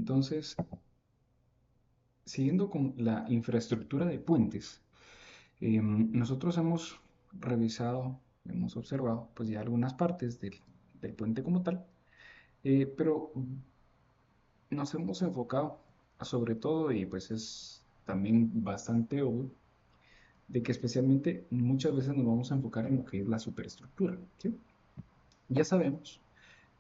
Entonces, siguiendo con la infraestructura de puentes, nosotros hemos revisado, hemos observado, pues ya algunas partes del puente como tal, pero nos hemos enfocado sobre todo, y pues es también bastante obvio, de que especialmente muchas veces nos vamos a enfocar en lo que es la superestructura, ¿sí? Ya sabemos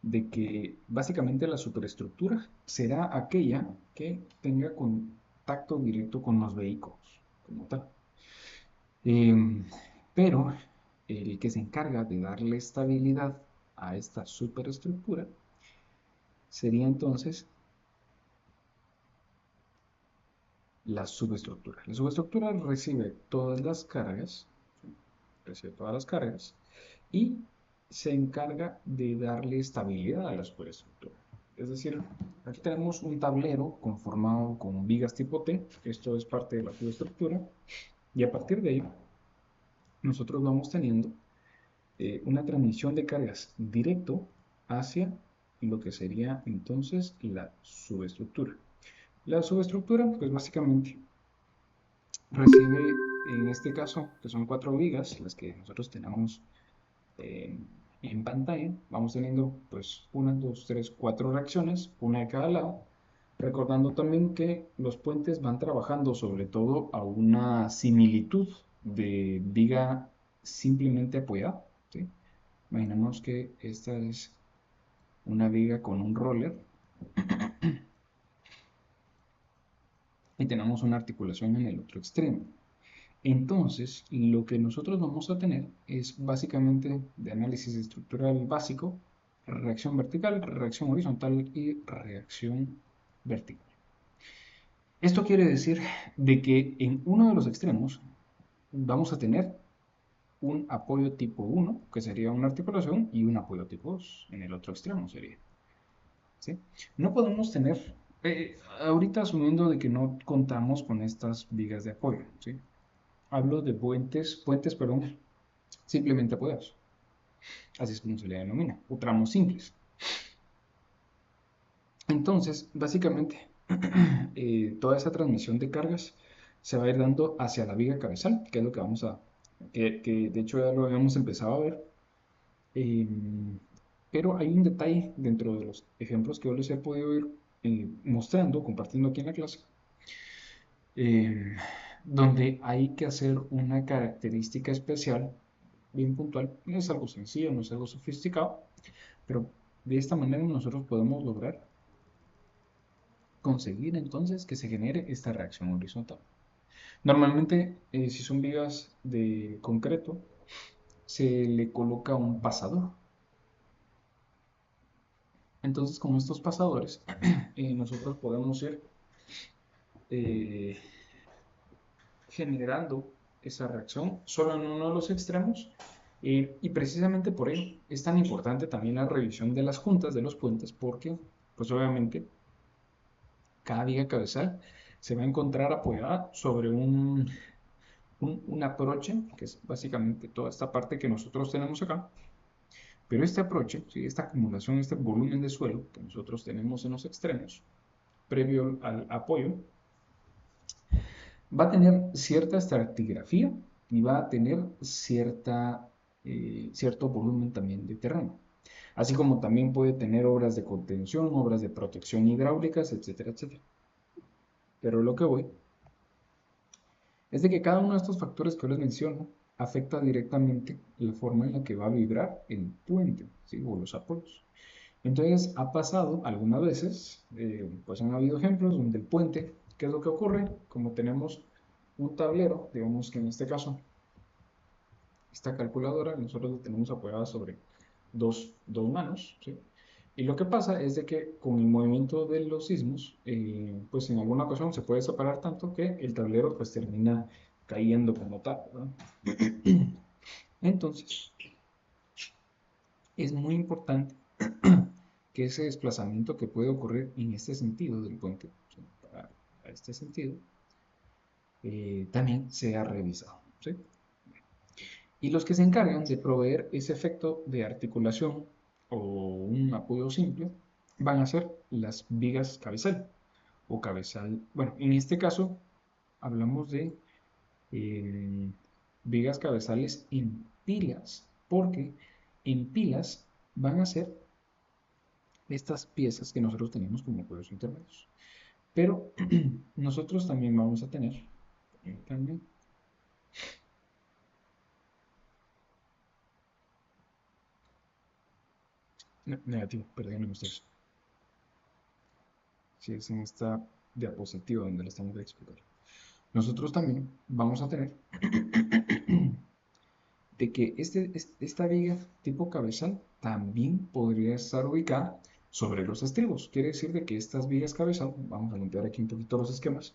de que básicamente la superestructura será aquella que tenga contacto directo con los vehículos, como tal. Em, pero el que se encarga de darle estabilidad a esta superestructura sería entonces la subestructura. La subestructura recibe todas las cargas y se encarga de darle estabilidad a la superestructura. Es decir, aquí tenemos un tablero conformado con vigas tipo T, esto es parte de la subestructura, y a partir de ello nosotros vamos teniendo una transmisión de cargas directo hacia lo que sería entonces la subestructura. La subestructura, pues básicamente recibe, en este caso, que son 4 vigas, las que nosotros tenemos en pantalla, vamos teniendo pues 1, 2, 3, 4 reacciones, una de cada lado, recordando también que los puentes van trabajando sobre todo a una similitud de viga simplemente apoyada, ¿sí? Imaginemos que esta es una viga con un roller y tenemos una articulación en el otro extremo. Entonces, lo que nosotros vamos a tener es básicamente de análisis estructural básico, reacción vertical, reacción horizontal y reacción vertical. Esto quiere decir de que en uno de los extremos vamos a tener un apoyo tipo 1, que sería una articulación, y un apoyo tipo 2, en el otro extremo sería. ¿Sí? No podemos tener, ahorita asumiendo de que no contamos con estas vigas de apoyo, ¿sí? Hablo de puentes, perdón, simplemente apoyados. Así es como se le denomina, o tramos simples. Entonces, básicamente, toda esa transmisión de cargas se va a ir dando hacia la viga cabezal, que es lo que vamos a, que de hecho ya lo habíamos empezado a ver. Eh, pero hay un detalle dentro de los ejemplos que yo les he podido ir mostrando, compartiendo aquí en la clase, eh, donde hay que hacer una característica especial, bien puntual. No es algo sencillo, no es algo sofisticado, pero de esta manera nosotros podemos lograr conseguir entonces que se genere esta reacción horizontal. Normalmente, si son vigas de concreto, se le coloca un pasador. Entonces, con estos pasadores, nosotros podemos ir eh, generando esa reacción solo en uno de los extremos. Y precisamente por ello es tan importante también la revisión de las juntas de los puentes, porque, pues obviamente, cada viga cabezal se va a encontrar apoyada sobre un aproche, que es básicamente toda esta parte que nosotros tenemos acá. Pero este aproche, ¿sí? Esta acumulación, este volumen de suelo que nosotros tenemos en los extremos, previo al apoyo, va a tener cierta estratigrafía y va a tener cierto volumen también de terreno. Así como también puede tener obras de contención, obras de protección hidráulicas, etcétera, etcétera. Pero lo que voy es de que cada uno de estos factores que yo les menciono afecta directamente la forma en la que va a vibrar el puente, ¿sí? O los apoyos. Entonces ha pasado algunas veces, pues han habido ejemplos donde el puente, ¿qué es lo que ocurre? Como tenemos un tablero, digamos que en este caso, esta calculadora, nosotros la tenemos apoyada sobre dos manos, ¿sí? Y lo que pasa es de que con el movimiento de los sismos, pues en alguna ocasión se puede separar tanto que el tablero pues termina cayendo como tal, ¿no? Entonces, es muy importante que ese desplazamiento que puede ocurrir en este sentido del puente, ¿sí? para este sentido, también sea revisado, ¿sí? Y los que se encargan de proveer ese efecto de articulación o un apoyo simple van a ser las vigas cabezal. o cabezal. Bueno, en este caso hablamos de eh, vigas cabezales en pilas, porque en pilas van a ser estas piezas que nosotros tenemos como cuellos intermedios. Pero nosotros también vamos a tener, también, negativo, perdónenme ustedes, si es en esta diapositiva donde les estamos explicando. Nosotros también vamos a tener de que esta viga tipo cabezal también podría estar ubicada sobre los estribos. Quiere decir de que estas vigas cabezal, vamos a limpiar aquí un poquito los esquemas.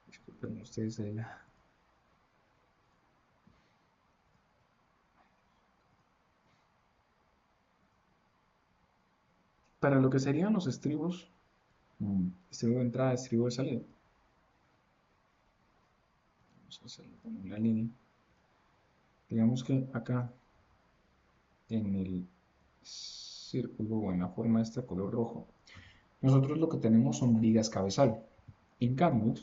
Disculpen ustedes ahí. Para lo que serían los estribos, estribo de entrada, estribo de salida, vamos a hacerlo con una línea. Digamos que acá en el círculo o en la forma de este color rojo, nosotros lo que tenemos son vigas cabezal. En cambio,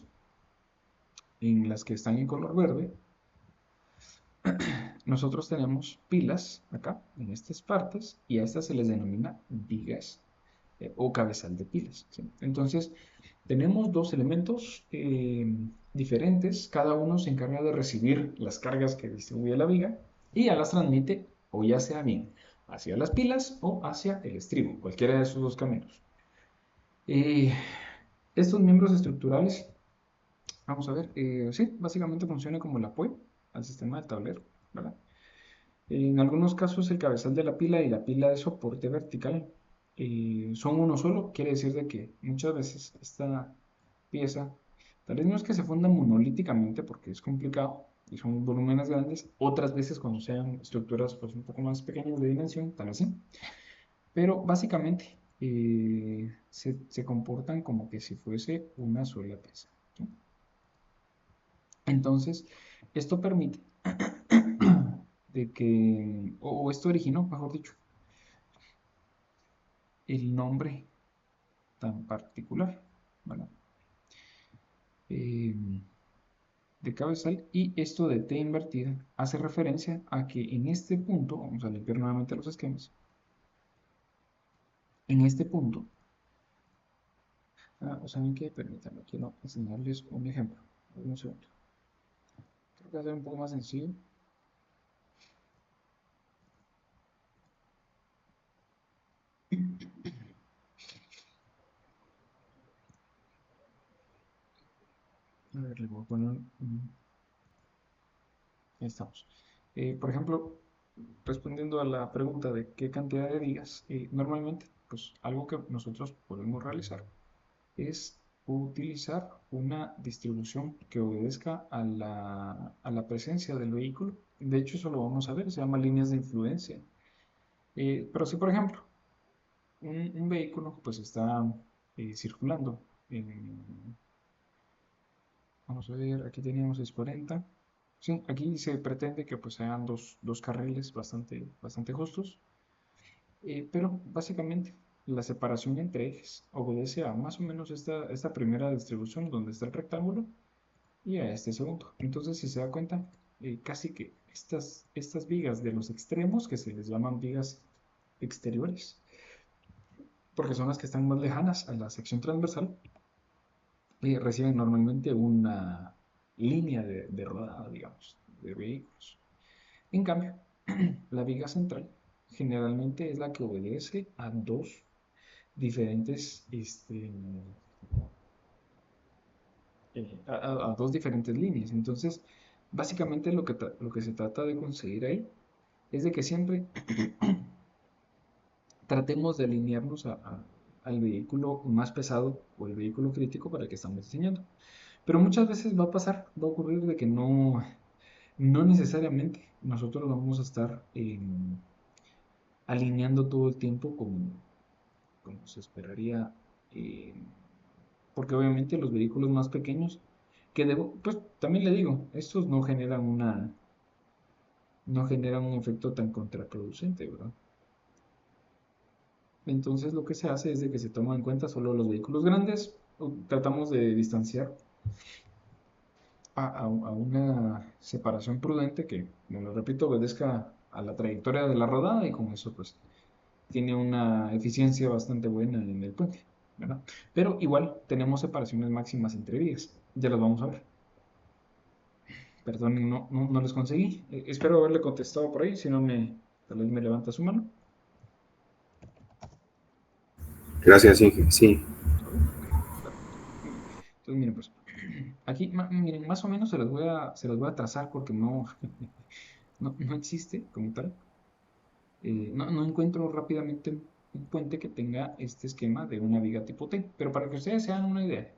en las que están en color verde, nosotros tenemos pilas acá, en estas partes, y a estas se les denomina vigas o cabezal de pilas, ¿sí? Entonces, tenemos dos elementos diferentes, cada uno se encarga de recibir las cargas que distribuye la viga y ya las transmite o ya sea bien hacia las pilas o hacia el estribo, cualquiera de esos dos caminos. Eh, Estos miembros estructurales, vamos a ver, sí, básicamente funciona como el apoyo al sistema del tablero, ¿verdad? En algunos casos el cabezal de la pila y la pila de soporte vertical son uno solo, quiere decir de que muchas veces esta pieza, tal vez no es que se funda monolíticamente porque es complicado y son volúmenes grandes, otras veces cuando sean estructuras pues, un poco más pequeñas de dimensión, tal vez sí, pero básicamente se comportan como que si fuese una sola pieza, ¿sí? Entonces, esto permite de que, o esto originó, mejor dicho, el nombre tan particular, ¿vale? Eh, de cabezal, y esto de T invertida hace referencia a que en este punto, vamos a limpiar nuevamente los esquemas, en este punto, ¿saben qué? Permítanme, quiero enseñarles un ejemplo, un segundo, creo que va a ser un poco más sencillo. A ver, le voy a poner, ahí estamos. Por ejemplo, respondiendo a la pregunta de qué cantidad de vigas, normalmente, pues algo que nosotros podemos realizar es utilizar una distribución que obedezca a la presencia del vehículo. De hecho, eso lo vamos a ver, se llama líneas de influencia. Pero si, por ejemplo, un vehículo pues está circulando, vamos a ver, aquí teníamos 640. Sí, aquí se pretende que pues sean dos carriles bastante justos. Pero básicamente la separación entre ejes obedece a más o menos esta primera distribución donde está el rectángulo y a este segundo. Entonces, si se da cuenta, casi que estas vigas de los extremos, que se les llaman vigas exteriores, porque son las que están más lejanas a la sección transversal, reciben normalmente una línea de rodada, digamos, de vehículos. En cambio, la viga central generalmente es la que obedece a dos diferentes, a dos diferentes líneas. Entonces, básicamente lo que se trata de conseguir ahí es de que siempre tratemos de alinearnos al vehículo más pesado o el vehículo crítico para el que estamos diseñando. Pero muchas veces va a pasar, va a ocurrir de que no necesariamente nosotros vamos a estar alineando todo el tiempo como se esperaría, eh, porque obviamente los vehículos más pequeños, pues también le digo, estos no generan no generan un efecto tan contraproducente, ¿verdad? Entonces lo que se hace es de que se toman en cuenta solo los vehículos grandes, tratamos de distanciar a una separación prudente que, como lo repito, obedezca a la trayectoria de la rodada y con eso pues tiene una eficiencia bastante buena en el puente, ¿verdad? Pero igual tenemos separaciones máximas entre vías, ya las vamos a ver. Perdón, no les conseguí. Espero haberle contestado por ahí, si no tal vez me levanta su mano. Gracias, Inge. Sí, Ok, perfecto. Muy bien. Entonces, miren, pues, aquí, miren, más o menos se los voy a trazar porque no existe como tal. No encuentro rápidamente un puente que tenga este esquema de una viga tipo T, pero para que ustedes se hagan una idea,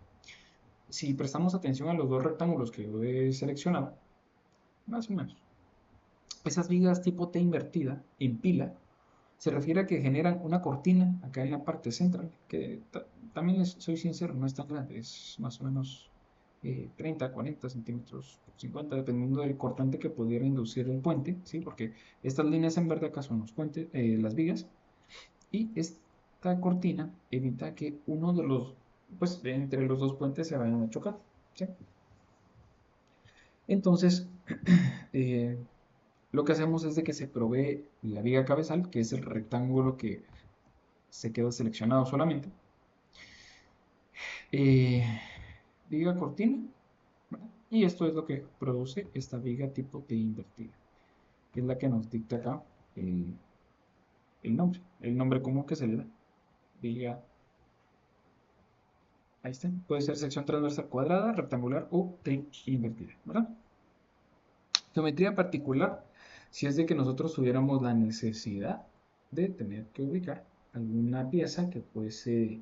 si prestamos atención a los dos rectángulos que yo he seleccionado, más o menos, esas vigas tipo T invertida en pila se refiere a que generan una cortina acá en la parte central, que también soy sincero, no es tan grande, es más o menos 30, 40 centímetros, 50, dependiendo del cortante que pudiera inducir el puente, ¿sí? Porque estas líneas en verde acá son los puentes, las vigas, y esta cortina evita que uno de los, pues entre los dos puentes se vayan a chocar, ¿sí? Entonces, eh, lo que hacemos es de que se provee la viga cabezal, que es el rectángulo que se quedó seleccionado solamente. Eh, Viga cortina, ¿verdad? Y esto es lo que produce esta viga tipo T invertida, que es la que nos dicta acá el, el nombre común que se le da. Viga, ahí está. Puede ser sección transversal cuadrada, rectangular o T invertida, ¿verdad? Geometría particular, si es de que nosotros tuviéramos la necesidad de tener que ubicar alguna pieza que fuese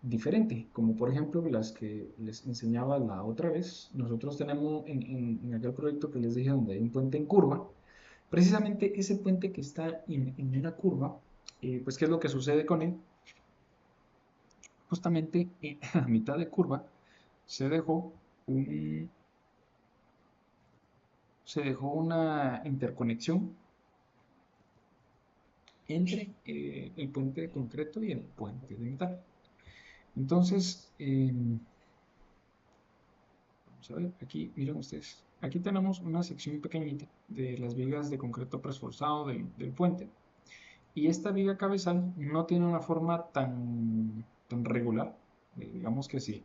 diferente, como por ejemplo las que les enseñaba la otra vez. Nosotros tenemos en aquel proyecto que les dije donde hay un puente en curva, precisamente ese puente que está en una curva, pues ¿qué es lo que sucede con él? Justamente a mitad de curva se dejó un, se dejó una interconexión entre el puente de concreto y el puente de metal. Entonces, vamos a ver, aquí, miren ustedes, aquí tenemos una sección pequeñita de las vigas de concreto preesforzado del puente. Y esta viga cabezal no tiene una forma tan regular. Digamos que si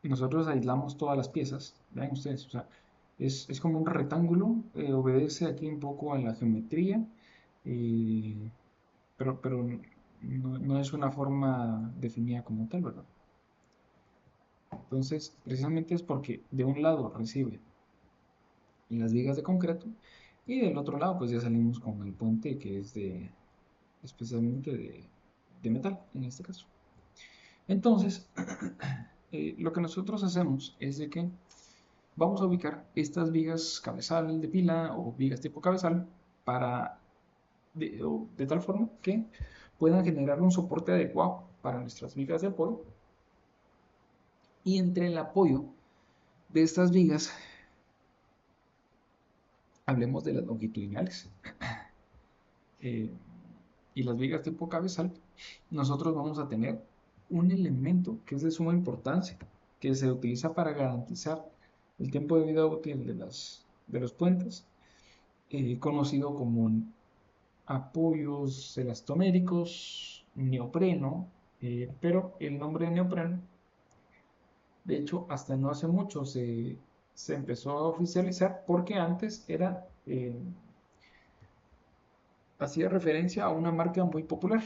nosotros aislamos todas las piezas, vean ustedes, o sea, es como un rectángulo, obedece aquí un poco a la geometría, eh, pero no es una forma definida como tal, ¿verdad? Entonces, precisamente es porque de un lado recibe las vigas de concreto y del otro lado pues ya salimos con el puente que es especialmente de metal en este caso. Entonces, lo que nosotros hacemos es de que vamos a ubicar estas vigas cabezal de pila o vigas tipo cabezal para de tal forma que puedan generar un soporte adecuado para nuestras vigas de apoyo y entre el apoyo de estas vigas hablemos de las longitudinales eh, y las vigas tipo cabezal, nosotros vamos a tener un elemento que es de suma importancia, que se utiliza para garantizar el tiempo de vida útil de los puentes, conocido como apoyos elastoméricos, neopreno, pero el nombre de neopreno, de hecho, hasta no hace mucho se empezó a oficializar porque antes hacía referencia a una marca muy popular.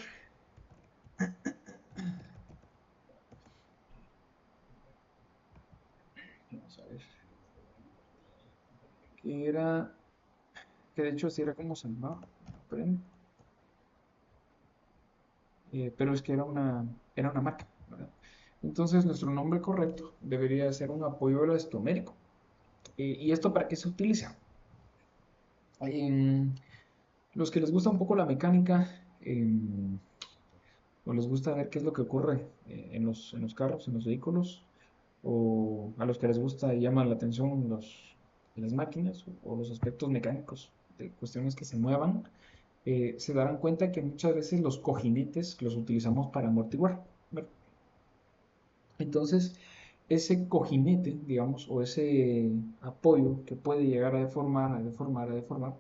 Vamos a ver. Que era, que de hecho así era como se llamaba, pero es que era una marca, ¿verdad? Entonces nuestro nombre correcto debería ser un apoyo elastomérico. ¿Y esto para qué se utiliza? En los que les gusta un poco la mecánica, o les gusta ver qué es lo que ocurre en los carros, en los vehículos, o a los que les gusta y llaman la atención las máquinas o los aspectos mecánicos de cuestiones que se muevan, se darán cuenta que muchas veces los cojinetes los utilizamos para amortiguar, ¿verdad? Entonces, ese cojinete, digamos, o ese apoyo que puede llegar a deformar, a deformar, a deformar,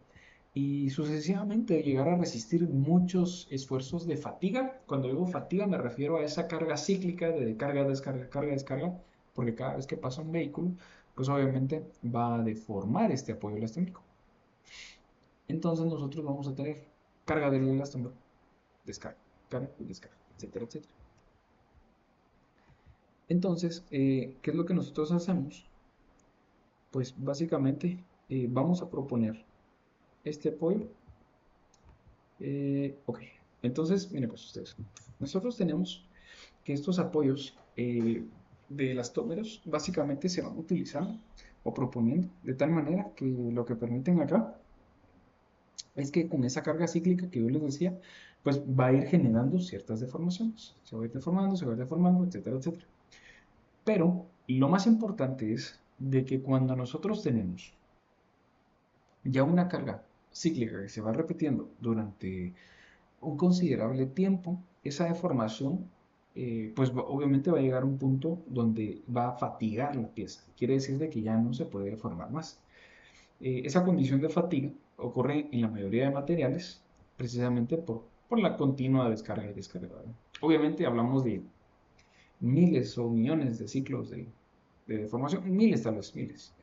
y sucesivamente llegar a resistir muchos esfuerzos de fatiga. Cuando digo fatiga me refiero a esa carga cíclica de carga, descarga, carga, descarga, porque cada vez que pasa un vehículo, pues obviamente va a deformar este apoyo elastómico. Entonces nosotros vamos a tener carga del elastómero, descarga, carga, descarga, etcétera, etcétera. Entonces, ¿qué es lo que nosotros hacemos? Pues básicamente vamos a proponer este apoyo. Ok, entonces, miren pues ustedes, nosotros tenemos que estos apoyos de elastómeros básicamente se van utilizando o proponiendo de tal manera que lo que permiten acá es que con esa carga cíclica que yo les decía, pues va a ir generando ciertas deformaciones. Se va a ir deformando, se va a ir deformando, etcétera, etcétera. Pero lo más importante es de que cuando nosotros tenemos ya una carga cíclica que se va repitiendo durante un considerable tiempo, esa deformación, pues obviamente va a llegar a un punto donde va a fatigar la pieza. Quiere decir de que ya no se puede deformar más. Esa condición de fatiga ocurre en la mayoría de materiales precisamente por la continua descarga y descarga, ¿verdad? Obviamente hablamos de miles o millones de ciclos de deformación, miles tal vez, miles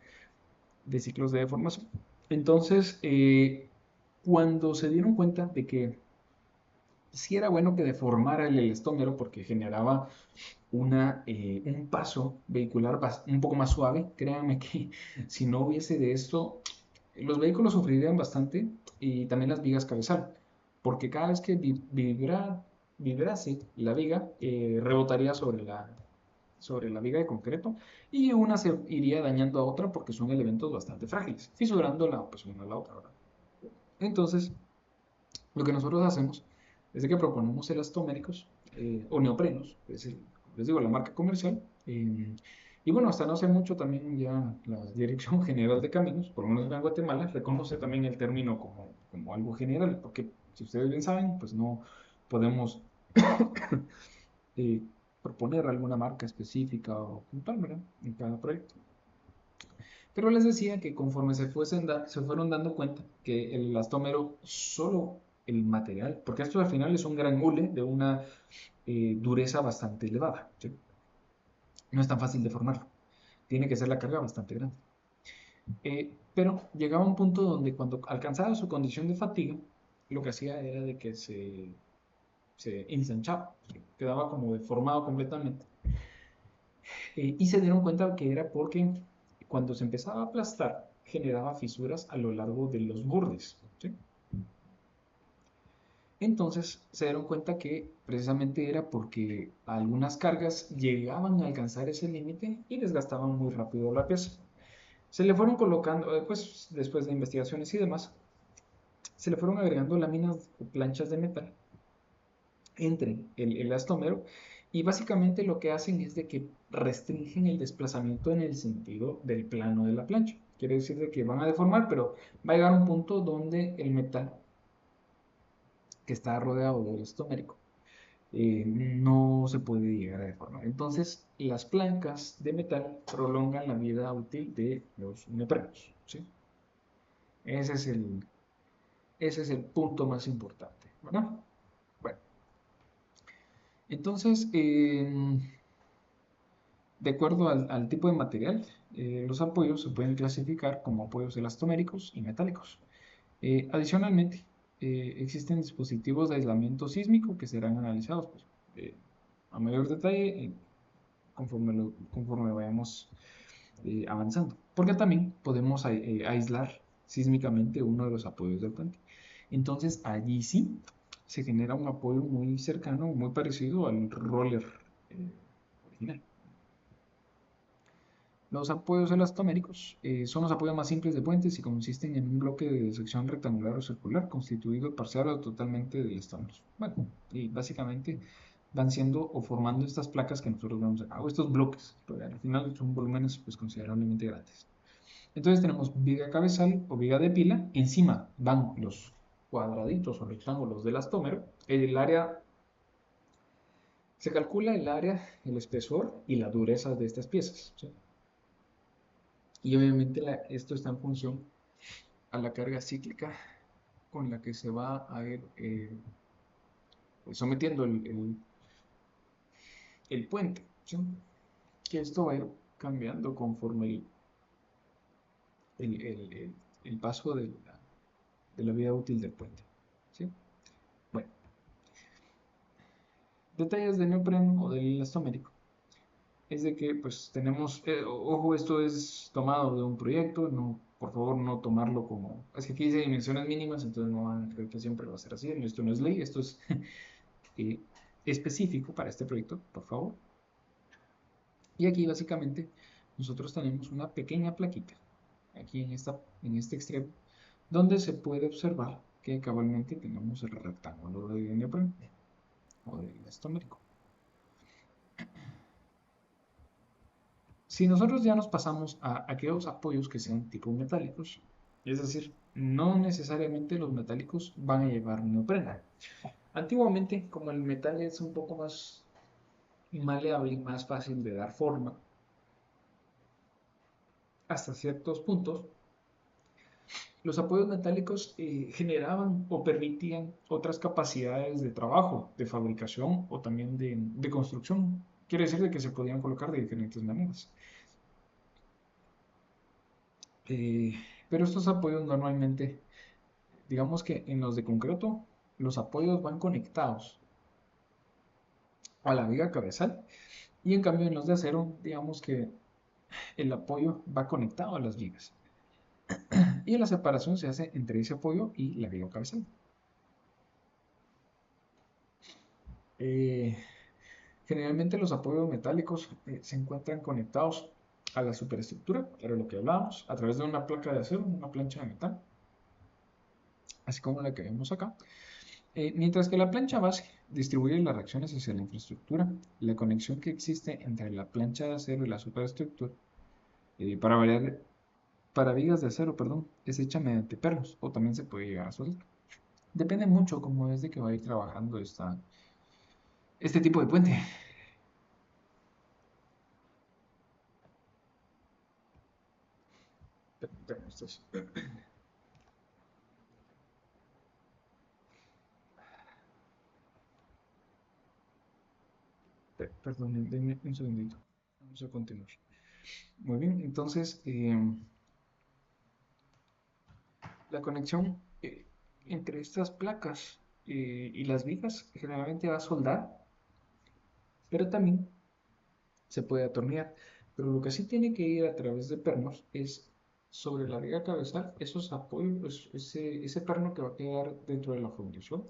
de ciclos de deformación. Entonces, cuando se dieron cuenta de que sí era bueno que deformara el elastómero porque generaba un paso vehicular un poco más suave, créanme que si no hubiese de esto, los vehículos sufrirían bastante y también las vigas cabezal, porque cada vez que vibrase la viga, rebotaría sobre la viga de concreto y una se iría dañando a otra porque son elementos bastante frágiles, fisurando pues una a la otra, ¿verdad? Entonces, lo que nosotros hacemos es que proponemos elastoméricos o neoprenos, les digo, la marca comercial. Y bueno, hasta no hace mucho también ya la Dirección General de Caminos, por lo menos en Guatemala, reconoce también el término como algo general, porque si ustedes bien saben, pues no podemos eh, proponer alguna marca específica o puntual, ¿verdad? En cada proyecto. Pero les decía que conforme se fueron dando cuenta que el elastómero, solo el material, porque esto al final es un gran hule de una dureza bastante elevada, ¿sí? No es tan fácil de formarlo, tiene que ser la carga bastante grande. Pero llegaba un punto donde cuando alcanzaba su condición de fatiga, lo que hacía era de que se ensanchaba, ¿sí? Quedaba como deformado completamente. Y se dieron cuenta que era porque cuando se empezaba a aplastar, generaba fisuras a lo largo de los bordes, ¿sí? Entonces se dieron cuenta que precisamente era porque algunas cargas llegaban a alcanzar ese límite y desgastaban muy rápido la pieza. Se le fueron colocando, pues después de investigaciones y demás, se le fueron agregando láminas o planchas de metal entre el elastómero y básicamente lo que hacen es de que restringen el desplazamiento en el sentido del plano de la plancha. Quiere decir de que van a deformar, pero va a llegar a un punto donde el metal que está rodeado del elastómero no se puede llegar a deformar. Entonces, las plancas de metal prolongan la vida útil de los neoprenos, ¿sí? Ese es ese es el punto más importante, ¿verdad? Bueno, entonces, de acuerdo al tipo de material, los apoyos se pueden clasificar como apoyos elastoméricos y metálicos. Adicionalmente, existen dispositivos de aislamiento sísmico que serán analizados pues, a mayor detalle conforme vayamos avanzando. Porque también podemos aislar sísmicamente uno de los apoyos del puente. Entonces allí sí se genera un apoyo muy cercano, muy parecido al roller original. Los apoyos elastoméricos son los apoyos más simples de puentes y consisten en un bloque de sección rectangular o circular constituido parcial o totalmente de elastómeros. Bueno, y básicamente van siendo o formando estas placas que nosotros vemos acá, o estos bloques, pero al final son volúmenes pues considerablemente grandes. Entonces tenemos viga cabezal o viga de pila, encima van los cuadraditos o rectángulos del elastómero, el área, se calcula el área, el espesor y la dureza de estas piezas, ¿sí? Y obviamente esto está en función a la carga cíclica con la que se va a ir sometiendo el puente, ¿sí? Que esto va a ir cambiando conforme el, el- el- el paso de la vida útil del puente, ¿sí? Bueno, detalles del neopreno o del elastomérico es de que pues tenemos, ojo, esto es tomado de un proyecto, no, por favor no tomarlo como, es que aquí dice dimensiones mínimas, entonces no van a creer que siempre va a ser así, esto no es ley, esto es eh, específico para este proyecto, por favor. Y aquí básicamente nosotros tenemos una pequeña plaquita, aquí en este extremo, donde se puede observar que cabalmente tenemos el rectángulo de neopreno o de elastomérico. Si nosotros ya nos pasamos a aquellos apoyos que sean tipo metálicos, es decir, no necesariamente los metálicos van a llevar neopreno. Antiguamente, como el metal es un poco más maleable y más fácil de dar forma, hasta ciertos puntos, los apoyos metálicos generaban o permitían otras capacidades de trabajo, de fabricación o también de construcción. Quiere decir de que se podían colocar de diferentes maneras. Eh, pero estos apoyos normalmente, digamos que en los de concreto, los apoyos van conectados a la viga cabezal y en cambio en los de acero, digamos que el apoyo va conectado a las vigas y la separación se hace entre ese apoyo y la viga cabezal. Eh, Generalmente los apoyos metálicos se encuentran conectados a la superestructura, era lo que hablábamos, a través de una placa de acero, una plancha de metal, así como la que vemos acá. Mientras que la plancha base distribuye las reacciones hacia la infraestructura, la conexión que existe entre la plancha de acero y la superestructura, para variar, para vigas de acero, perdón, es hecha mediante pernos o también se puede llegar a soldar. Depende mucho cómo es de que va a ir trabajando este tipo de puente. Perdón, denme un segundito. Vamos a continuar. Muy bien, entonces la conexión entre estas placas y las vigas generalmente va a soldar, pero también se puede atornillar. Pero lo que sí tiene que ir a través de pernos es sobre la viga cabezal, esos apoyos, ese perno que va a quedar dentro de la fundición,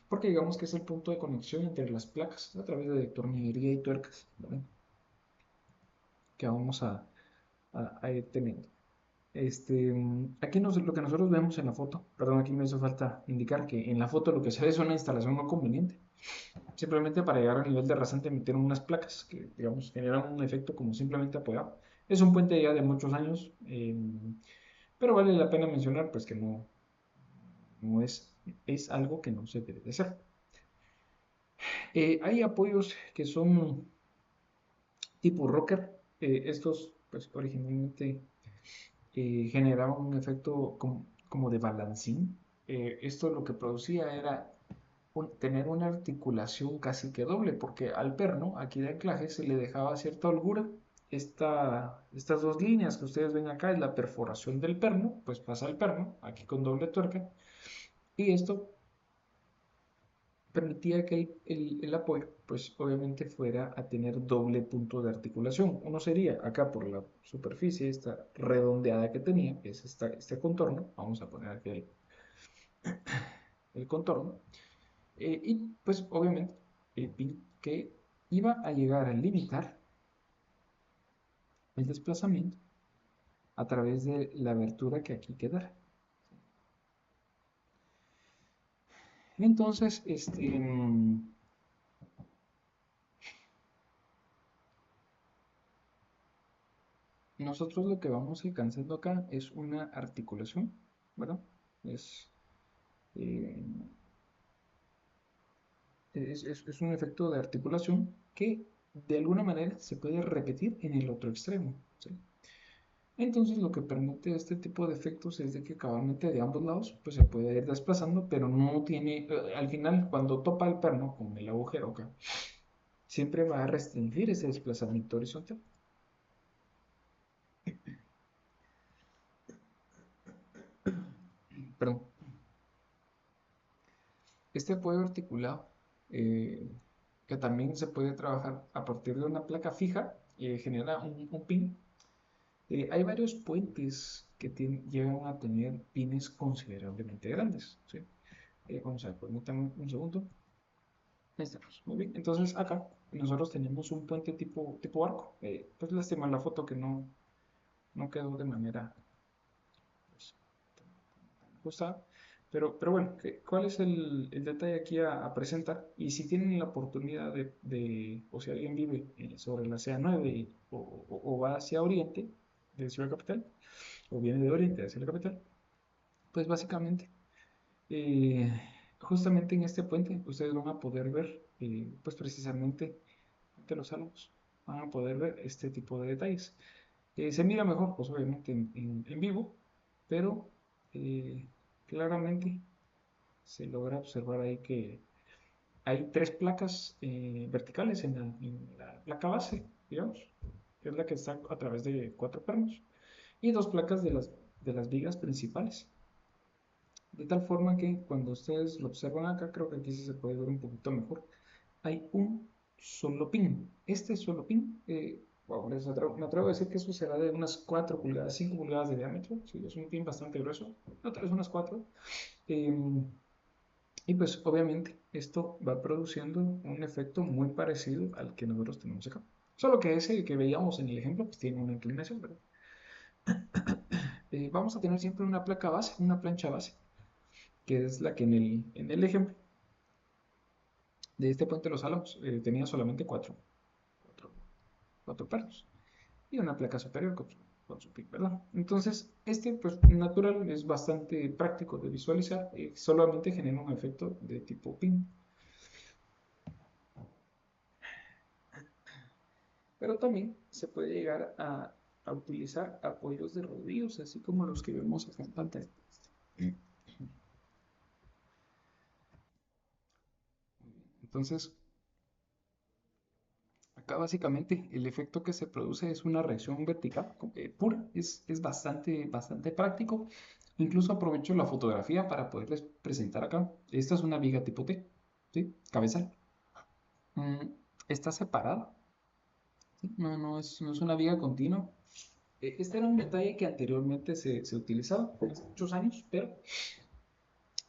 porque digamos que es el punto de conexión entre las placas a través de tornillería y tuercas, ¿vale? Que vamos a ir teniendo. Aquí lo que nosotros vemos en la foto, perdón, aquí me hizo falta indicar que en la foto lo que se ve es una instalación no conveniente. Simplemente para llegar al nivel de rasante metieron unas placas que, digamos, generan un efecto como simplemente apoyado. Es un puente ya de muchos años, pero vale la pena mencionar pues que no es algo que no se debe de hacer. Hay apoyos que son tipo rocker. Estos pues originalmente generaban un efecto como de balancín. Esto lo que producía era tener una articulación casi que doble, porque al perno, aquí de anclaje, se le dejaba cierta holgura. Estas dos líneas que ustedes ven acá es la perforación del perno, pues pasa al perno, aquí con doble tuerca, y esto permitía que el apoyo, pues obviamente fuera a tener doble punto de articulación. Uno sería acá por la superficie, esta redondeada que tenía, que es este contorno, vamos a poner aquí el contorno, y pues obviamente el pin que iba a llegar a limitar el desplazamiento a través de la abertura que aquí quedara. Entonces, nosotros lo que vamos alcanzando acá es una articulación, ¿verdad? Es, eh, es un efecto de articulación que de alguna manera se puede repetir en el otro extremo, ¿sí? Entonces lo que permite este tipo de efectos es de que cabalmente de ambos lados pues se puede ir desplazando, pero no tiene, al final cuando topa el perno con el agujero acá, siempre va a restringir ese desplazamiento horizontal. Perdón. Este apoyo articulado, que también se puede trabajar a partir de una placa fija, genera un pin. Hay varios puentes que llegan a tener pines considerablemente grandes, ¿sí? Vamos a ver, permítanme un segundo. Ahí estamos, muy bien. Entonces acá nosotros tenemos un puente tipo arco. Pues lástima la foto que no quedó de manera pues, tan ajustada. Pero bueno, ¿cuál es el detalle aquí a presentar? Y si tienen la oportunidad o si alguien vive sobre la CA9 o va hacia Oriente de Ciudad Capital, o viene de Oriente hacia la capital, pues básicamente, eh, justamente en este puente ustedes van a poder ver, pues precisamente de los álamos, van a poder ver este tipo de detalles. Se mira mejor, pues obviamente en vivo, pero eh, claramente se logra observar ahí que hay tres placas verticales en la placa base, digamos, que es la que está a través de cuatro pernos, y dos placas de las vigas principales. De tal forma que cuando ustedes lo observan acá, creo que aquí sí se puede ver un poquito mejor, hay un solo pin. Este solo pin, bueno, me atrevo a decir que eso será de unas 4 pulgadas, 5 pulgadas de diámetro. Sí, es un pin bastante grueso, no, tal vez unas 4. Y pues obviamente esto va produciendo un efecto muy parecido al que nosotros tenemos acá. Solo que ese que veíamos en el ejemplo pues tiene una inclinación, ¿verdad? Vamos a tener siempre una placa base, una plancha base, que es la que en el ejemplo de este puente de los Álamos tenía solamente cuatro, cuatro pernos y una placa superior con su pic, ¿verdad? Entonces, este, pues, natural es bastante práctico de visualizar y solamente genera un efecto de tipo pin. Pero también se puede llegar a utilizar apoyos de rodillos, así como los que vemos acá en pantalla. Entonces, acá básicamente el efecto que se produce es una reacción vertical pura, es bastante práctico. Incluso aprovecho la fotografía para poderles presentar acá. Esta es una viga tipo T, ¿sí? Cabezal. Mm, Está separada, ¿sí? No es una viga continua. Este era un detalle que anteriormente se utilizaba hace muchos años, pero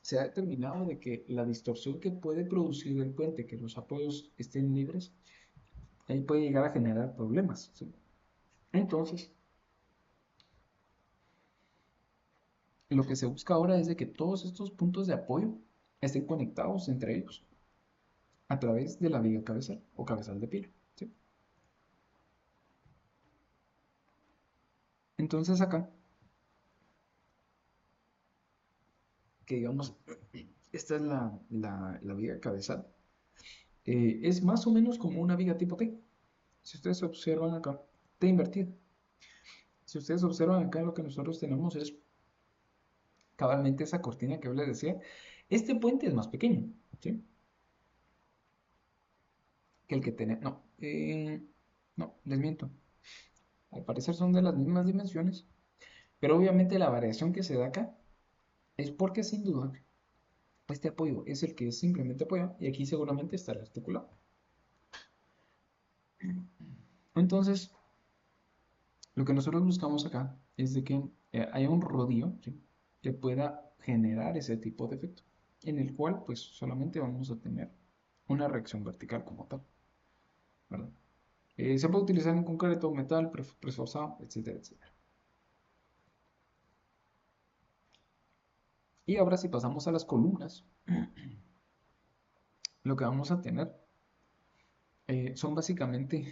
se ha determinado de que la distorsión que puede producir el puente, que los apoyos estén libres, ahí puede llegar a generar problemas, ¿sí? Entonces, lo que se busca ahora es de que todos estos puntos de apoyo estén conectados entre ellos a través de la viga cabezal o cabezal de pila, ¿sí? Entonces acá, que digamos, esta es la viga cabezal, es más o menos como una viga tipo T. Si ustedes observan acá, T invertida. Si ustedes observan acá, lo que nosotros tenemos es cabalmente esa cortina que yo les decía. Este puente es más pequeño, ¿sí? Que el que tenemos. No, les miento. Al parecer son de las mismas dimensiones, pero obviamente la variación que se da acá es porque sin duda este apoyo es el que simplemente apoya y aquí seguramente está el articulado. Entonces, lo que nosotros buscamos acá es de que haya un rodillo, ¿sí? Que pueda generar ese tipo de efecto, en el cual pues solamente vamos a tener una reacción vertical como tal, ¿verdad? Se puede utilizar en concreto, metal, preforzado, etcétera, etcétera. Y ahora si pasamos a las columnas, lo que vamos a tener Son básicamente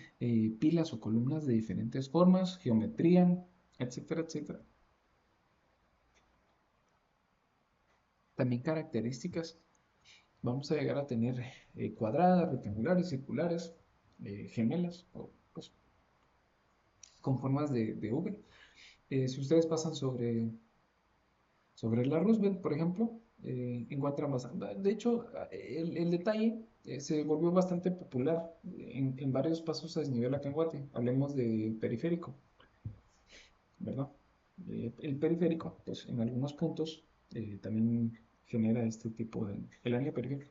pilas o columnas de diferentes formas, geometría, etcétera, etcétera. También características. Vamos a llegar a tener cuadradas, rectangulares, circulares, gemelas, o, pues, con formas de V. Si ustedes pasan sobre la Roosevelt, por ejemplo, encuentran bastante. De hecho, el detalle se volvió bastante popular en varios pasos a desnivel acá en Guate. Hablemos de periférico, ¿verdad? El periférico, pues en algunos puntos también genera este tipo de. El área periférica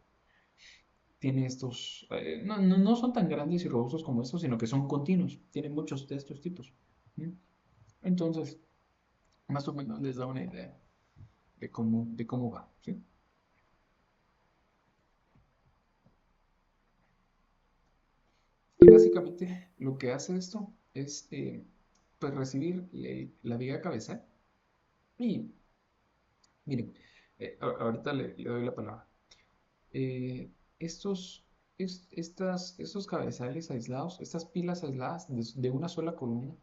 tiene estos. No son tan grandes y robustos como estos, sino que son continuos. Tienen muchos de estos tipos. ¿Mm? Entonces, más o menos les da una idea de cómo va, ¿sí? Y básicamente lo que hace esto es pues recibir la viga cabezal. Y miren, ahorita le doy la palabra. Eh, estos, estos cabezales aislados, estas pilas aisladas de una sola columna,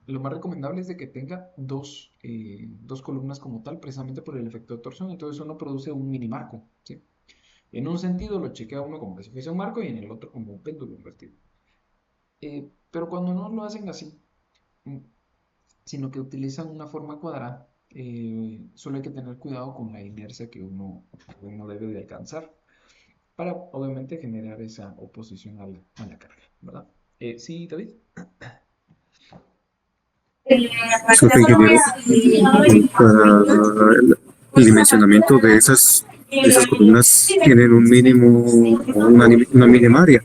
lo más recomendable es de que tenga dos columnas como tal, precisamente por el efecto de torsión. Entonces uno produce un mini marco, ¿sí? En un sentido lo chequea uno como que si fuese un marco y en el otro como un péndulo invertido. Pero cuando no lo hacen así, mm, sino que utilizan una forma cuadrada, solo hay que tener cuidado con la inercia que uno debe de alcanzar para obviamente generar esa oposición a la carga, ¿verdad? Sí, David. Disculpe, ingeniero, para el dimensionamiento de esas columnas tienen un mínimo o una mínima área.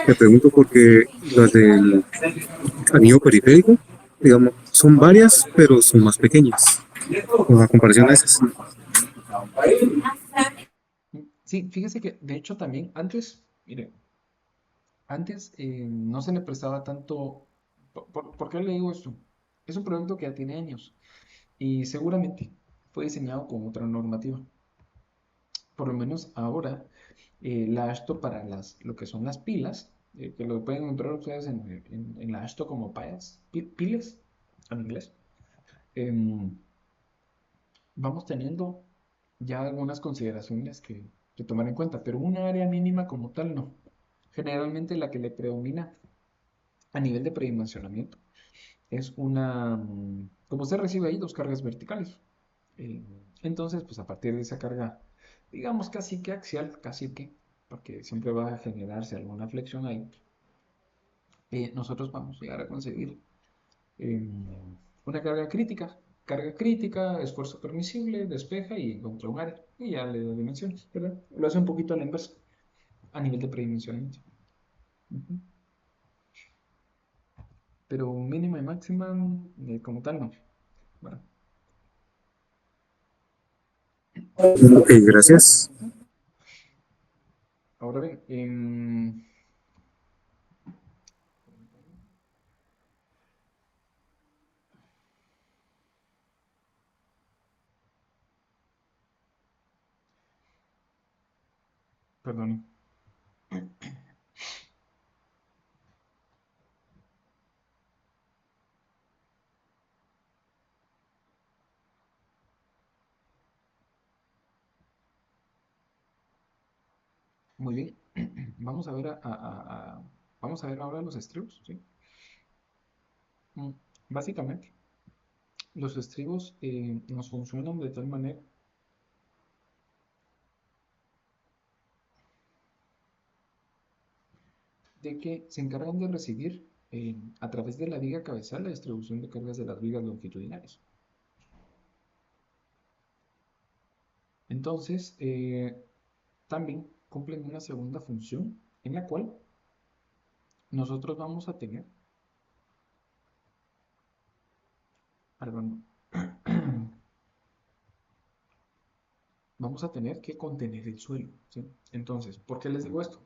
Me pregunto porque las del anillo periférico, digamos, son varias, pero son más pequeñas. Con la comparación a esas. Sí, fíjese que de hecho también antes, mire, antes no se le prestaba tanto. ¿Por qué le digo esto? Es un producto que ya tiene años y seguramente fue diseñado con otra normativa. Por lo menos ahora, la ASHTO para lo que son las pilas, que lo pueden encontrar ustedes en la ASHTO como piles, en inglés, em, vamos teniendo ya algunas consideraciones que tomar en cuenta, pero una área mínima como tal no. Generalmente la que le predomina a nivel de predimensionamiento es como se recibe ahí, dos cargas verticales. Eh, entonces, pues a partir de esa carga, digamos casi que axial, casi que, porque siempre va a generarse alguna flexión ahí, nosotros vamos a llegar a conseguir eh, una carga crítica. Carga crítica, esfuerzo permisible, despeja y encuentra un área. Y ya le da dimensiones, ¿verdad? Lo hace un poquito a la inversa, a nivel de predimensionamiento. Ujú. Pero mínima y máxima, como tal, no. Bueno, Ok, gracias. ahora bien, perdón. Muy bien. Vamos a ver vamos a ver ahora los estribos, ¿sí? Mm, Básicamente, los estribos nos funcionan de tal manera de que se encargan de recibir a través de la viga cabezal la distribución de cargas de las vigas longitudinales. Entonces, también cumplen una segunda función en la cual nosotros perdón, vamos a tener que contener el suelo, ¿sí? Entonces, ¿por qué les digo esto?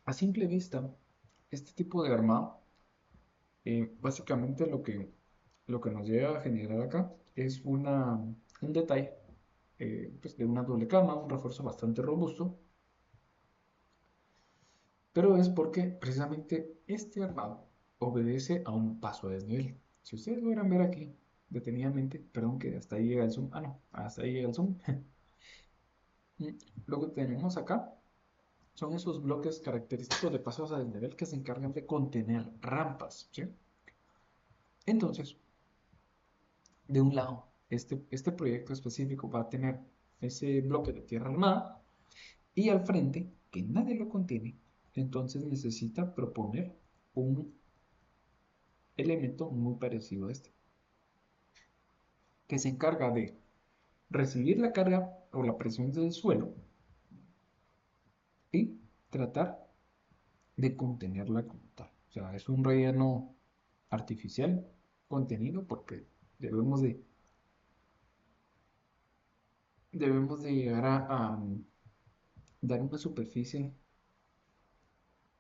A simple vista, este tipo de armado, básicamente lo que nos llega a generar acá es un detalle. pues de una doble cama, un refuerzo bastante robusto, pero es porque precisamente este armado obedece a un paso a desnivel. Si ustedes logran ver aquí detenidamente, perdón que hasta ahí llega el zoom, no, hasta ahí llega el zoom. Lo que tenemos acá son esos bloques característicos de pasos a desnivel que se encargan de contener rampas, ¿sí? Entonces, de un lado, este proyecto específico va a tener ese bloque de tierra armada y al frente, que nadie lo contiene, entonces necesita proponer un elemento muy parecido a este, que se encarga de recibir la carga o la presión del suelo y tratar de contenerla como tal. O sea, es un relleno artificial contenido porque debemos de, debemos de llegar a dar una superficie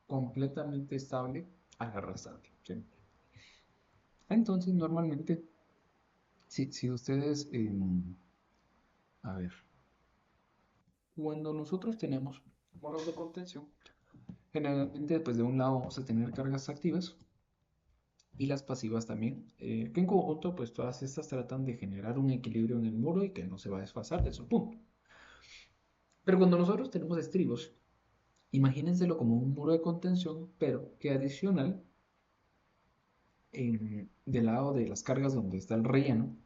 completamente estable a la rasante, ¿sí? Entonces, normalmente, si ustedes, a ver, cuando nosotros tenemos muros de contención, generalmente, pues de un lado vamos a tener cargas activas y las pasivas también, que en conjunto, pues todas estas tratan de generar un equilibrio en el muro y que no se va a desfasar de su punto. Pero cuando nosotros tenemos estribos, imagínenselo como un muro de contención, pero que adicional, del lado de las cargas donde está el relleno,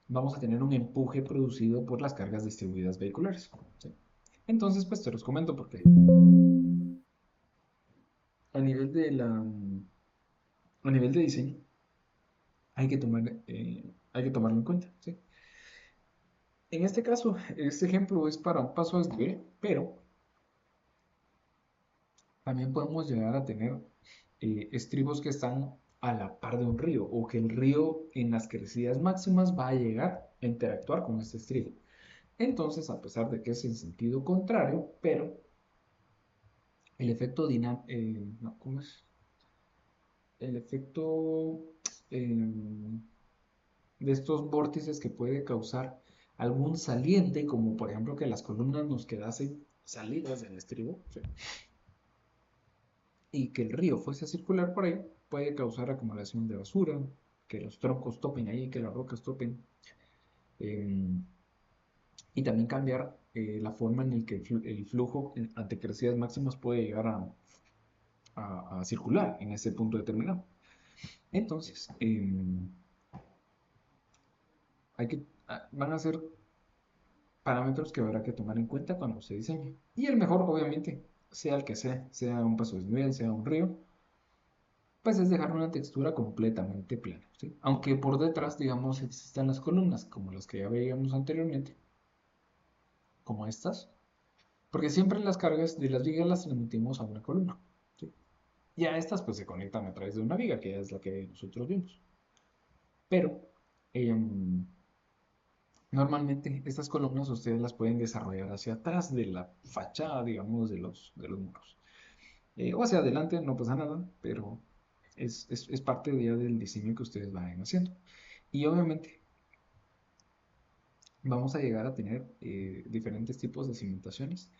vamos a tener un empuje producido por las cargas distribuidas vehiculares, ¿sí? Entonces, pues te los comento porque a nivel de a nivel de diseño hay que tomarlo en cuenta, ¿sí? En este caso, este ejemplo es para un paso a desnivel, pero también podemos llegar a tener estribos que están a la par de un río o que el río en las crecidas máximas va a llegar a interactuar con este estribo. Entonces, a pesar de que es en sentido contrario, pero el efecto dinámico, no, ¿cómo es? El efecto de estos vórtices que puede causar algún saliente, como por ejemplo que las columnas nos quedasen salidas del estribo, ¿sí? Y que el río fuese a circular por ahí, puede causar acumulación de basura, que los troncos topen ahí, que las rocas topen, eh, y también cambiar la forma en la que el flujo ante crecidas máximas puede llegar a circular en ese punto determinado. Entonces, van a ser parámetros que habrá que tomar en cuenta cuando se diseñe. Y el mejor, obviamente, sea el que sea un paso desnivel, sea un río, pues es dejar una textura completamente plana, ¿sí? Aunque por detrás, digamos, existan las columnas, como las que ya veíamos anteriormente, como estas, porque siempre las cargas de las vigas las transmitimos a una columna, ¿sí? Y a estas pues se conectan a través de una viga, que es la que nosotros vimos. Pero normalmente estas columnas ustedes las pueden desarrollar hacia atrás de la fachada, digamos, de los muros. O hacia adelante, no pasa nada, pero es parte ya del diseño que ustedes vayan haciendo. Y obviamente vamos a llegar a tener diferentes tipos de cimentaciones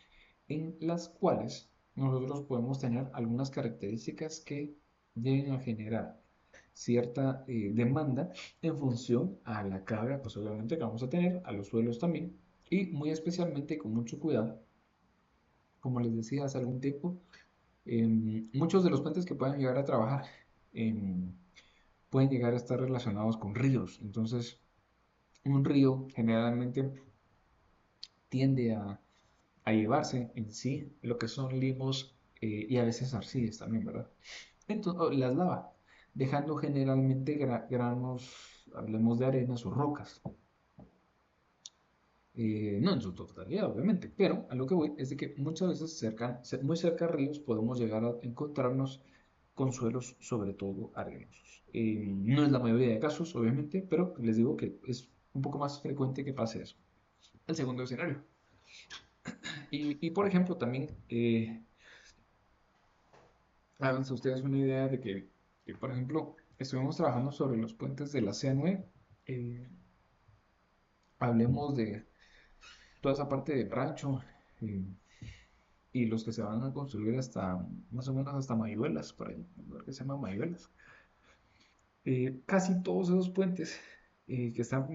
en las cuales nosotros podemos tener algunas características que lleguen a generar cierta demanda en función a la carga, pues obviamente que vamos a tener, a los suelos también, y muy especialmente con mucho cuidado, como les decía hace algún tiempo, muchos de los puentes que puedan llegar a trabajar pueden llegar a estar relacionados con ríos, entonces un río generalmente tiende a llevarse en sí lo que son limos y a veces arcillas también, ¿verdad? Entonces, las lava, dejando generalmente granos, hablemos de arenas o rocas. No en su totalidad, obviamente, pero a lo que voy es de que muchas veces muy cerca de ríos podemos llegar a encontrarnos con suelos sobre todo arenosos. No es la mayoría de casos, obviamente, pero les digo que es un poco más frecuente que pase eso. El segundo escenario. Y por ejemplo, también háganse ustedes una idea de que, por ejemplo, estuvimos trabajando sobre los puentes de la C9. eh, hablemos toda esa parte de rancho eh, y los que se van a construir hasta más o menos hasta Mayuelas, por ahí, un lugar que se llama Mayuelas. Casi todos esos puentes que están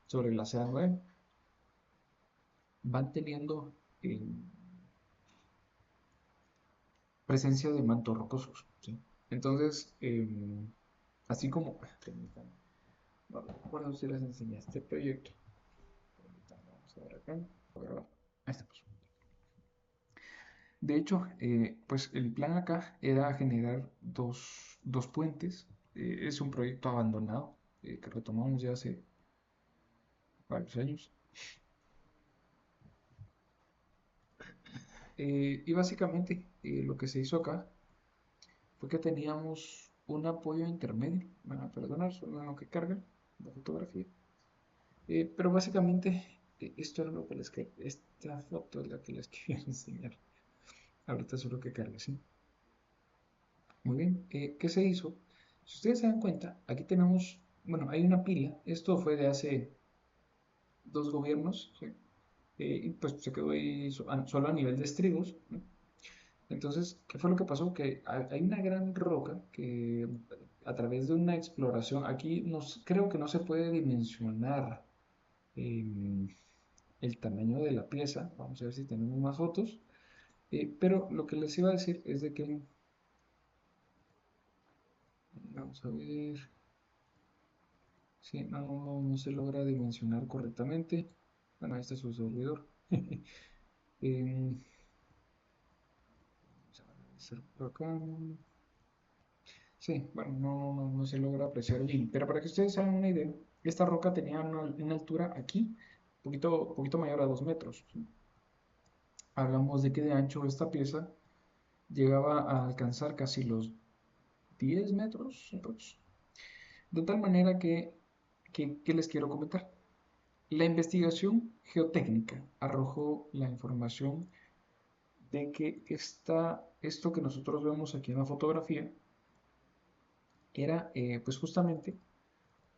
sobre la CA9 van teniendo presencia de mantos rocosos, ¿sí? Entonces, así como, permítanme, no recuerdo si les enseñé este proyecto. Permítanme, vamos a ver acá. Voy a grabar. Ahí estamos. De hecho, pues el plan acá era generar dos puentes. Es un proyecto abandonado que retomamos ya hace varios años. Y básicamente lo que se hizo acá fue que teníamos un apoyo intermedio. Me van a perdonar, solo en lo que carga la fotografía. Pero básicamente esto era lo que les quería. Esta foto es la que les quería enseñar. Ahorita solo que cargue, ¿sí? Muy bien, ¿qué se hizo? Si ustedes se dan cuenta, aquí tenemos, bueno, hay una pila. Esto fue de hace dos gobiernos, ¿sí? Y pues se quedó ahí solo a nivel de estribos, ¿no? Entonces, ¿qué fue lo que pasó? Que hay una gran roca que a través de una exploración, aquí creo que no se puede dimensionar eh, el tamaño de la pieza. Vamos a ver si tenemos más fotos. Pero lo que les iba a decir es de que, vamos a ver, si no se logra dimensionar correctamente. Bueno, este es su servidor. Vamos a revisar por acá. Sí, bueno, no se logra apreciar bien. Pero para que ustedes hagan una idea, esta roca tenía una altura aquí, poquito mayor a 2 metros, ¿sí? Hablamos de que de ancho esta pieza llegaba a alcanzar casi los 10 metros, aprox. De tal manera que les quiero comentar. La investigación geotécnica arrojó la información de que esto que nosotros vemos aquí en la fotografía era pues justamente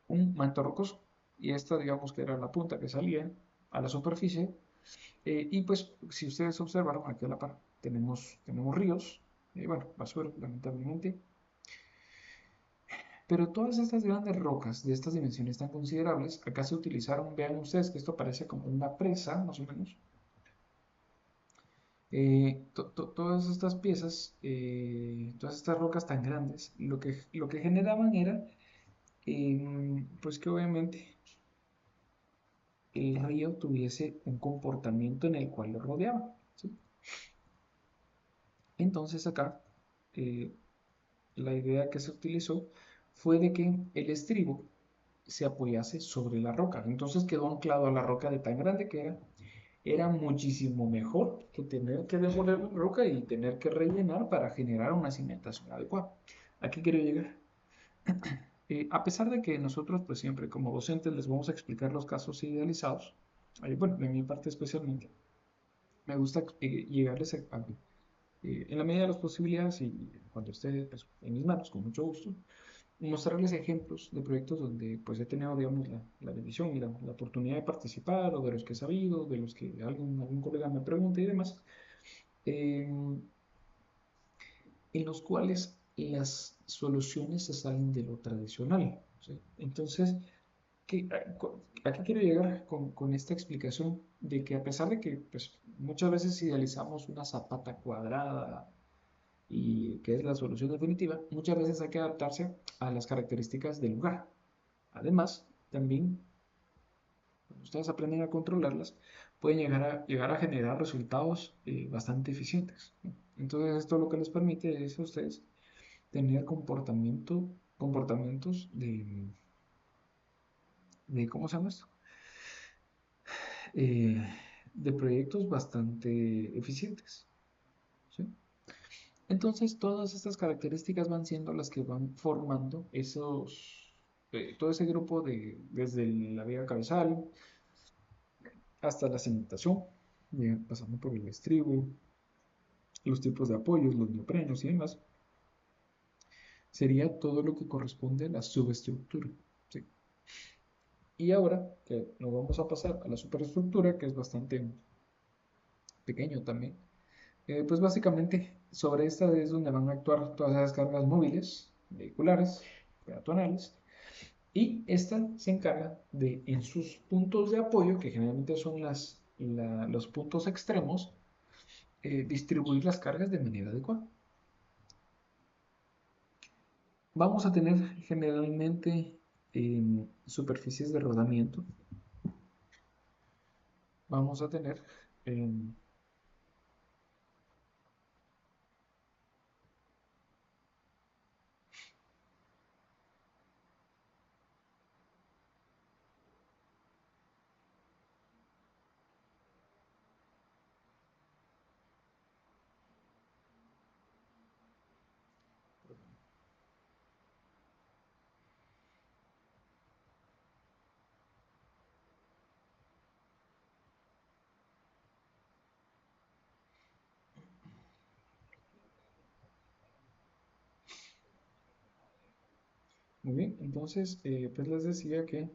un manto rocoso. Y esta digamos que era la punta que salía a la superficie. Y pues si ustedes observaron aquí a la par tenemos ríos, bueno, basura lamentablemente. Pero todas estas grandes rocas de estas dimensiones tan considerables, acá se utilizaron, vean ustedes que esto parece como una presa, más o menos. Todas estas piezas, todas estas rocas tan grandes, lo que generaban era, pues que obviamente el río tuviese un comportamiento en el cual lo rodeaba, ¿sí? Entonces acá, eh, la idea que se utilizó fue de que el estribo se apoyase sobre la roca. Entonces quedó anclado a la roca de tan grande que era muchísimo mejor que tener que demoler la roca y tener que rellenar para generar una cimentación adecuada. ¿A qué quiero llegar? A pesar de que nosotros, pues siempre como docentes les vamos a explicar los casos idealizados, bueno, de mi parte especialmente, me gusta llegarles en la medida de las posibilidades y cuando esté pues, en mis manos, con mucho gusto, mostrarles ejemplos de proyectos donde pues he tenido, digamos, la bendición y la oportunidad de participar, o de los que he sabido, de los que algún colega me pregunta y demás, eh, en los cuales las soluciones se salen de lo tradicional, ¿sí? Entonces, ¿a qué quiero llegar con esta explicación? De que a pesar de que pues, muchas veces idealizamos una zapata cuadrada y que es la solución definitiva, muchas veces hay que adaptarse a las características del lugar. Además, también, cuando ustedes aprenden a controlarlas, pueden llegar a generar resultados bastante eficientes, ¿no? Entonces, esto lo que les permite es a ustedes tener comportamientos ¿cómo se llama esto? Eh, de proyectos bastante eficientes, ¿sí? Entonces, todas estas características van siendo las que van formando todo ese grupo desde la viga cabezal hasta la cimentación, pasando por el estribo, los tipos de apoyos, los neoprenos y demás, sería todo lo que corresponde a la subestructura, ¿sí? Y ahora que nos vamos a pasar a la superestructura, que es bastante pequeño también, pues básicamente sobre esta es donde van a actuar todas esas cargas móviles, vehiculares, peatonales, y esta se encarga de, en sus puntos de apoyo, que generalmente son los puntos extremos, distribuir las cargas de manera adecuada. Vamos a tener generalmente superficies de rodamiento. Vamos a tener muy bien, entonces pues les decía que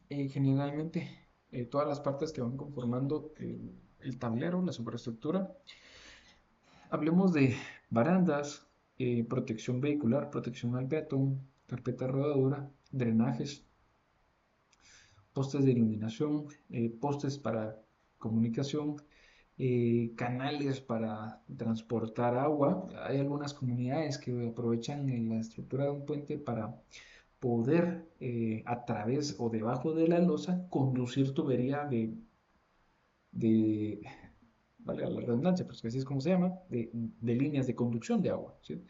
generalmente todas las partes que van conformando el tablero, la superestructura, hablemos de barandas, protección vehicular, protección al peatón, carpeta de rodadura, drenajes, postes de iluminación, postes para comunicación, canales para transportar agua. Hay algunas comunidades que aprovechan la estructura de un puente para poder a través o debajo de la losa conducir tubería de vale la redundancia, pero así es como se llama, de líneas de conducción de agua. ¿Sí?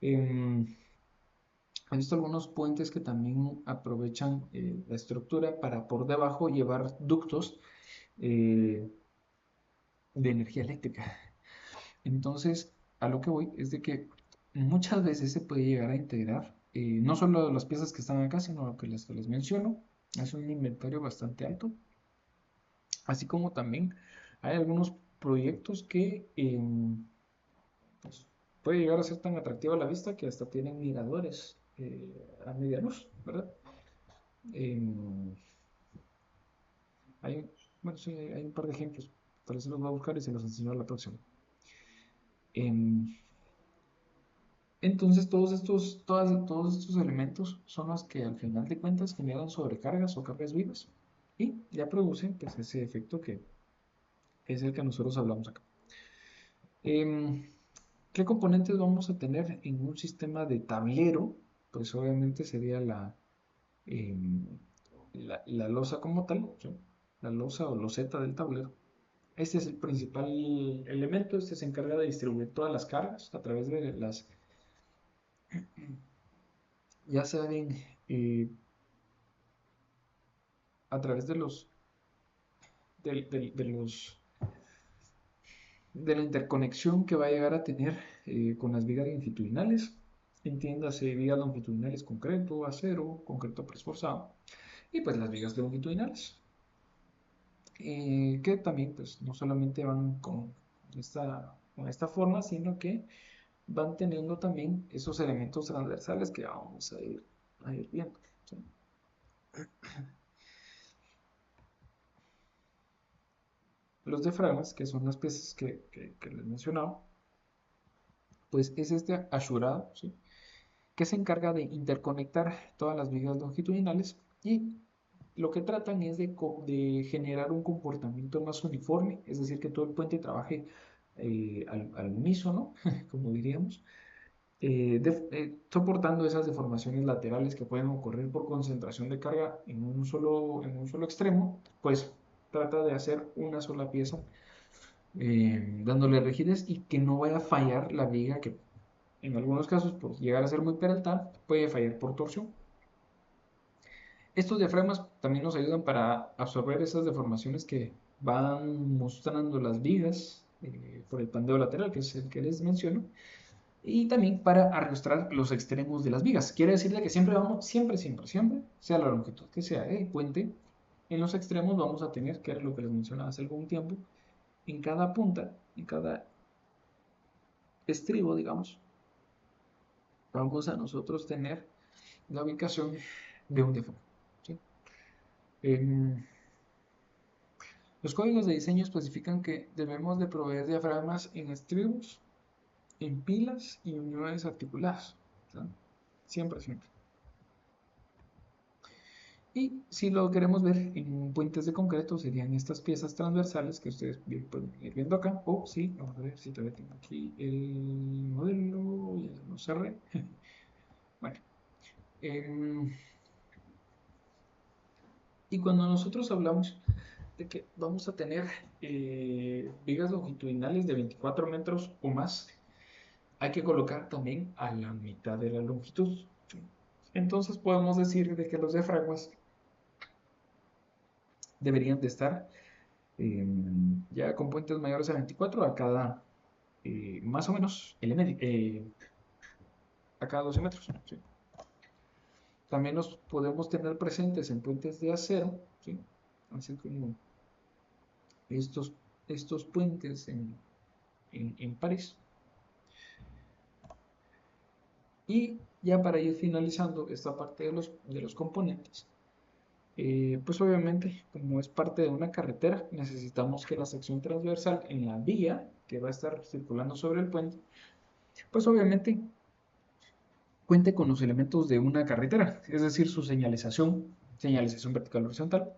He visto algunos puentes que también aprovechan la estructura para por debajo llevar ductos eh, de energía eléctrica. Entonces, a lo que voy es de que muchas veces se puede llegar a integrar no solo las piezas que están acá, sino lo que les menciono. Es un inventario bastante alto. Así como también hay algunos proyectos que pues, puede llegar a ser tan atractiva a la vista que hasta tienen miradores a media luz, ¿verdad? Em, hay, bueno, sí, hay un par de ejemplos. Tal vez los voy a buscar y se los enseño a la próxima. Em, entonces, todos estos elementos son los que al final de cuentas generan sobrecargas o cargas vivas y ya producen pues, ese efecto que es el que nosotros hablamos acá. Em, ¿Qué componentes vamos a tener en un sistema de tablero? Pues obviamente sería em, la losa como tal, ¿sí? La losa o loseta del tablero. Este es el principal elemento, este se encarga de distribuir todas las cargas a través de ya saben, a través de los, de la interconexión que va a llegar a tener con las vigas longitudinales. Entiéndase vigas longitudinales concreto, acero, concreto preesforzado y pues las vigas longitudinales. Que también pues no solamente van con esta forma, sino que van teniendo también esos elementos transversales que vamos a ir viendo. ¿Sí? Los diafragmas, que son las piezas que les mencionaba, pues es este asurado, ¿sí? Que se encarga de interconectar todas las vigas longitudinales y lo que tratan es de generar un comportamiento más uniforme, es decir, que todo el puente trabaje al unísono, como diríamos, soportando esas deformaciones laterales que pueden ocurrir por concentración de carga en un solo extremo, pues trata de hacer una sola pieza, dándole rigidez y que no vaya a fallar la viga que en algunos casos, por llegar a ser muy peraltada, puede fallar por torsión. Estos diafragmas también nos ayudan para absorber esas deformaciones que van mostrando las vigas por el pandeo lateral, que es el que les menciono, y también para arrastrar los extremos de las vigas. Quiere decir que siempre vamos, siempre, sea la longitud que sea el puente, en los extremos vamos a tener, que era lo que les mencionaba hace algún tiempo, en cada punta, en cada estribo, digamos, vamos a nosotros tener la ubicación de un diafragma, ¿sí? Em, los códigos de diseño especifican que debemos de proveer diafragmas en estribos, en pilas y uniones articuladas, ¿sí? Siempre, siempre. Y si lo queremos ver en puentes de concreto, serían estas piezas transversales que ustedes bien pueden ir viendo acá. O sí, vamos a ver si todavía tengo aquí el modelo, ya lo cerré. Bueno, em, y cuando nosotros hablamos de que vamos a tener vigas longitudinales de 24 metros o más, hay que colocar también a la mitad de la longitud. Entonces podemos decir de que los diafragmas deberían de estar ya con puentes mayores a 24 a cada, más o menos, a cada 12 metros. ¿Sí? También los podemos tener presentes en puentes de acero, ¿sí? Así como estos, estos puentes en París. Y ya para ir finalizando esta parte de los componentes, pues obviamente, como es parte de una carretera, necesitamos que la sección transversal en la vía que va a estar circulando sobre el puente, pues obviamente cuente con los elementos de una carretera, es decir, su señalización, señalización vertical horizontal,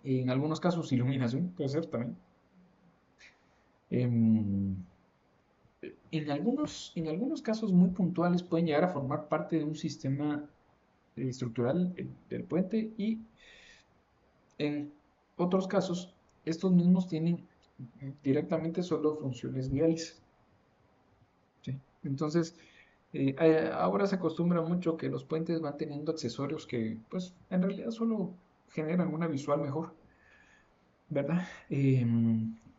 en algunos casos iluminación, puede ser también. Em, en algunos casos muy puntuales pueden llegar a formar parte de un sistema estructural del puente y en otros casos estos mismos tienen directamente solo funciones viales. ¿Sí? Entonces, ahora se acostumbra mucho que los puentes van teniendo accesorios que, pues, en realidad solo generan una visual mejor, ¿verdad?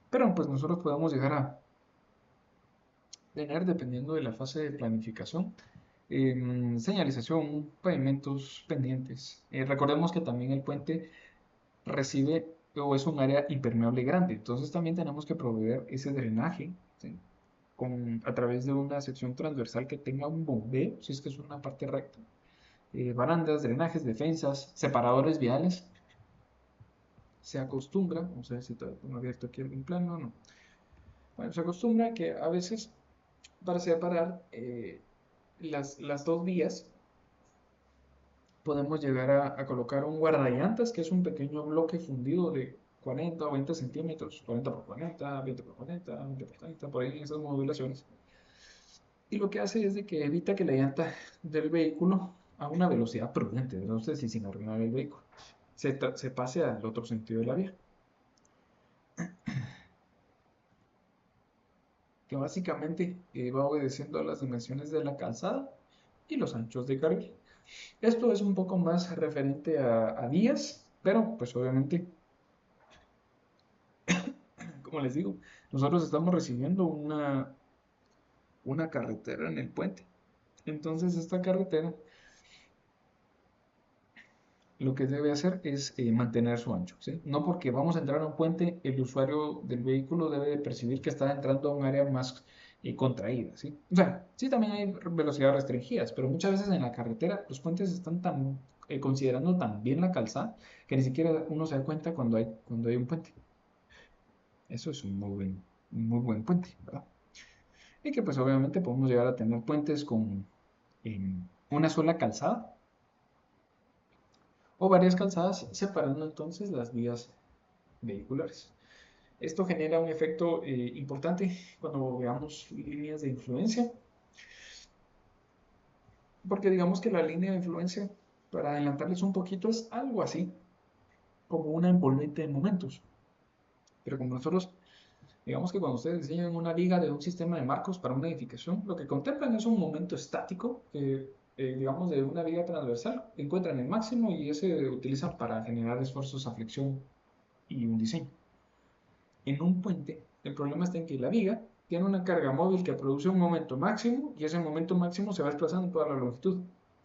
Pero, pues, nosotros podemos llegar a tener, dependiendo de la fase de planificación, señalización, pavimentos pendientes. Recordemos que también el puente recibe o es un área impermeable grande, entonces también tenemos que proveer ese drenaje, ¿sí? A través de una sección transversal que tenga un bombeo, si es que es una parte recta, barandas, drenajes, defensas, separadores viales. Se acostumbra, vamos a ver si tengo abierto aquí algún plano, no. Bueno, se acostumbra que a veces para separar las dos vías podemos llegar a colocar un guardallantas, que es un pequeño bloque fundido de 40 o 20 centímetros, 40 por 40, 20 por 40, 20 por 30, por ahí en esas modulaciones. Y lo que hace es de que evita que la llanta del vehículo a una velocidad prudente, no sé si sin arruinar el vehículo, se pase al otro sentido de la vía, que básicamente va obedeciendo a las dimensiones de la calzada y los anchos de carril. Esto es un poco más referente a vías, pero pues obviamente, como les digo, nosotros estamos recibiendo una carretera en el puente. Entonces esta carretera lo que debe hacer es mantener su ancho, ¿sí? No porque vamos a entrar a un puente, el usuario del vehículo debe de percibir que está entrando a un área más contraída, ¿sí? O sea, sí también hay velocidades restringidas, pero muchas veces en la carretera los puentes están tan, considerando tan bien la calzada que ni siquiera uno se da cuenta cuando hay un puente. Eso es un muy buen puente, ¿verdad? Y que pues obviamente podemos llegar a tener puentes con una sola calzada o varias calzadas separando entonces las vías vehiculares. Esto genera un efecto importante cuando veamos líneas de influencia, porque digamos que la línea de influencia, para adelantarles un poquito, es algo así como una envolvente de momentos. Pero como nosotros, digamos que cuando ustedes diseñan una viga de un sistema de marcos para una edificación, lo que contemplan es un momento estático que, digamos, de una viga transversal, encuentran el máximo y ese utilizan para generar esfuerzos a flexión y un diseño. En un puente, el problema está en que la viga tiene una carga móvil que produce un momento máximo y ese momento máximo se va desplazando en toda la longitud.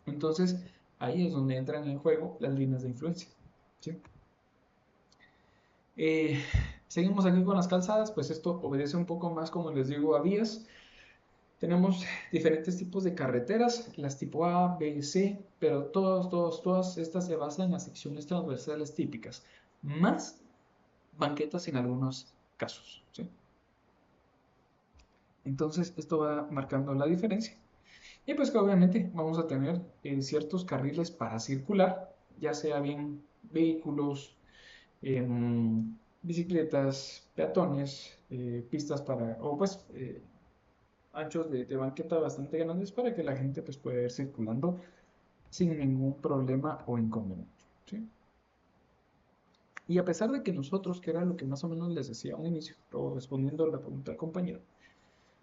Entonces, ahí es donde entran en juego las líneas de influencia. ¿Sí? Eh, seguimos aquí con las calzadas, pues esto obedece un poco más, como les digo, a vías. Tenemos diferentes tipos de carreteras, las tipo A, B y C, pero todas estas se basan en las secciones transversales típicas, más banquetas en algunos casos, ¿sí? Entonces, esto va marcando la diferencia. Y pues que obviamente vamos a tener ciertos carriles para circular, ya sea bien vehículos, bicicletas, peatones, pistas para, o pues anchos de banqueta bastante grandes para que la gente pues pueda ir circulando sin ningún problema o inconveniente, ¿sí? Y a pesar de que nosotros, que era lo que más o menos les decía a un inicio, o respondiendo a la pregunta del compañero,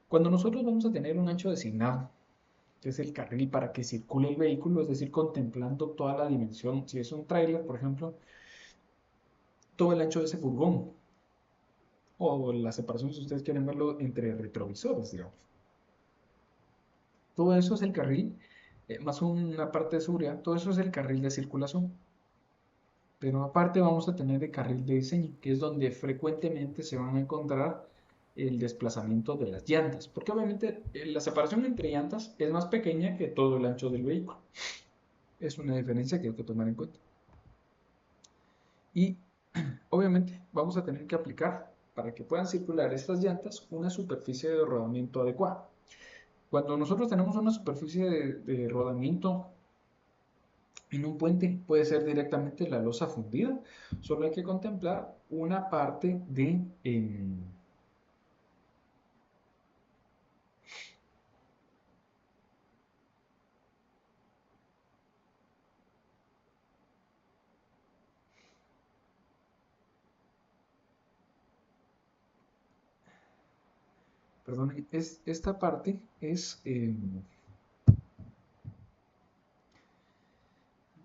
cuando nosotros vamos a tener un ancho designado, que es el carril para que circule el vehículo, es decir, contemplando toda la dimensión, si es un tráiler, por ejemplo, todo el ancho de ese furgón, o la separación, si ustedes quieren verlo, entre retrovisores, digamos. Todo eso es el carril, más una parte de seguridad, todo eso es el carril de circulación. Pero aparte vamos a tener el carril de diseño, que es donde frecuentemente se van a encontrar el desplazamiento de las llantas, porque obviamente la separación entre llantas es más pequeña que todo el ancho del vehículo. Es una diferencia que hay que tomar en cuenta. Y obviamente vamos a tener que aplicar para que puedan circular estas llantas una superficie de rodamiento adecuada. Cuando nosotros tenemos una superficie de rodamiento en un puente, puede ser directamente la losa fundida, solo hay que contemplar una parte de, perdón, esta parte es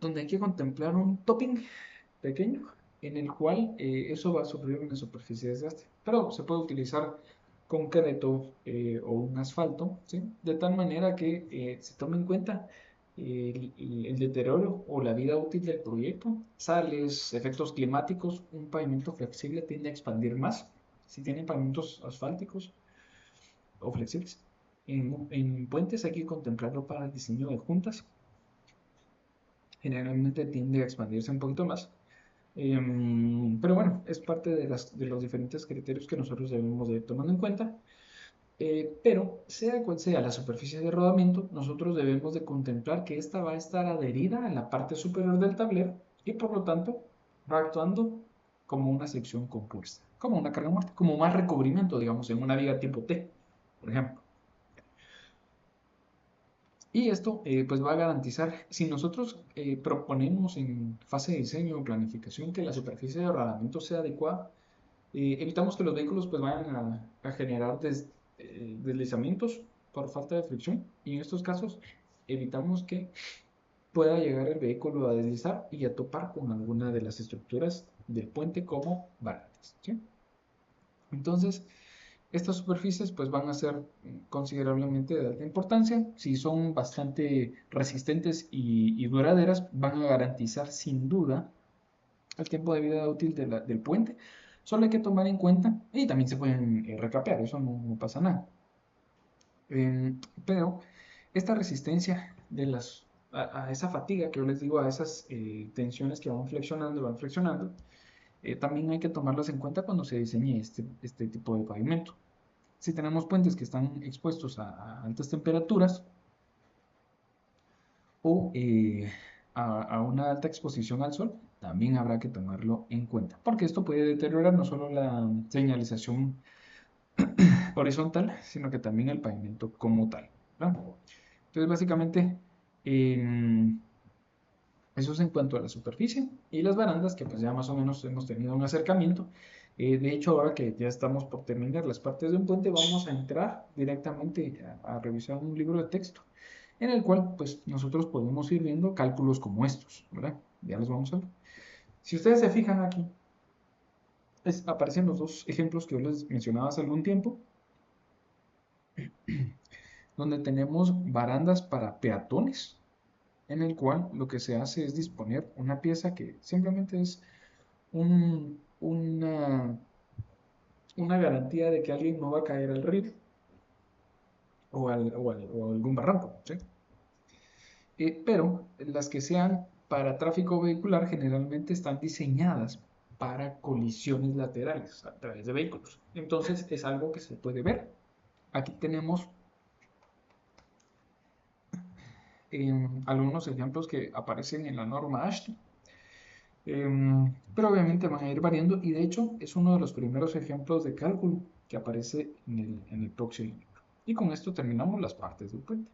donde hay que contemplar un topping pequeño en el cual eso va a sufrir una superficie de desgaste, pero se puede utilizar concreto o un asfalto, ¿sí? De tal manera que se tome en cuenta el deterioro o la vida útil del proyecto, sales, efectos climáticos. Un pavimento flexible tiende a expandir más si tienen pavimentos asfálticos o flexibles. En puentes hay que contemplarlo para el diseño de juntas, generalmente tiende a expandirse un poquito más. Pero bueno, es parte de los diferentes criterios que nosotros debemos de ir tomando en cuenta. Pero sea cual sea la superficie de rodamiento, nosotros debemos de contemplar que esta va a estar adherida a la parte superior del tablero y por lo tanto va actuando como una sección compuesta, como una carga muerta, como más recubrimiento, digamos, en una viga tipo T, por ejemplo. Y esto pues va a garantizar, si nosotros proponemos en fase de diseño o planificación que la superficie de rodamiento sea adecuada, evitamos que los vehículos pues vayan a generar deslizamientos por falta de fricción y en estos casos evitamos que pueda llegar el vehículo a deslizar y a topar con alguna de las estructuras del puente como barandas, ¿sí? Entonces, estas superficies pues van a ser considerablemente de alta importancia. Si son bastante resistentes y duraderas, van a garantizar sin duda el tiempo de vida útil del puente. Solo hay que tomar en cuenta, y también se pueden recapear, eso no pasa nada. Pero esta resistencia a esa fatiga que yo les digo, a esas tensiones que van flexionando, también hay que tomarlas en cuenta cuando se diseñe este tipo de pavimento. Si tenemos puentes que están expuestos a altas temperaturas o a una alta exposición al sol, también habrá que tomarlo en cuenta, porque esto puede deteriorar no solo la señalización horizontal, sino que también el pavimento como tal, ¿no? Entonces, básicamente, em, eso es en cuanto a la superficie y las barandas, que pues ya más o menos hemos tenido un acercamiento. De hecho, ahora que ya estamos por terminar las partes de un puente, vamos a entrar directamente a revisar un libro de texto en el cual pues nosotros podemos ir viendo cálculos como estos, ¿verdad? Ya los vamos a ver. Si ustedes se fijan aquí, aparecen los dos ejemplos que yo les mencionaba hace algún tiempo, donde tenemos barandas para peatones, en el cual lo que se hace es disponer una pieza que simplemente es un, una garantía de que alguien no va a caer al río o algún barranco, ¿sí? Pero las que sean para tráfico vehicular generalmente están diseñadas para colisiones laterales a través de vehículos. Entonces es algo que se puede ver. Aquí tenemos algunos ejemplos que aparecen en la norma ASHTO, pero obviamente van a ir variando y de hecho es uno de los primeros ejemplos de cálculo que aparece en el próximo libro. Y con esto terminamos las partes del puente.